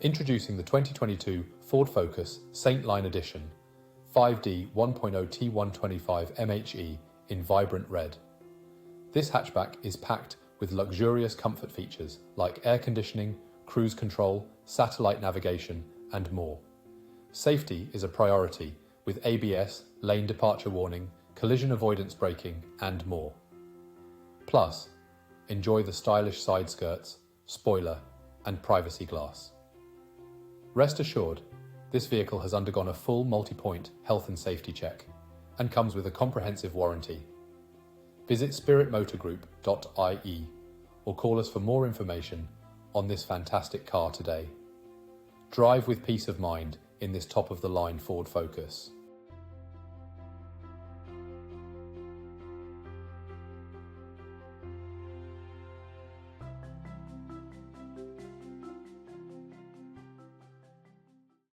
Introducing the 2022 Ford Focus Saint Line Edition 5D 1.0T125 MHE in vibrant red. This hatchback is packed with luxurious comfort features like air conditioning, cruise control, satellite navigation, and more. Safety is a priority with ABS, lane departure warning, collision avoidance braking, and more. Plus, enjoy the stylish side skirts, spoiler, and privacy glass. Rest assured, this vehicle has undergone a full multi-point health and safety check and comes with a comprehensive warranty. Visit spiritmotorgroup.ie or call us for more information on this fantastic car today. Drive with peace of mind in this top-of-the-line Ford Focus.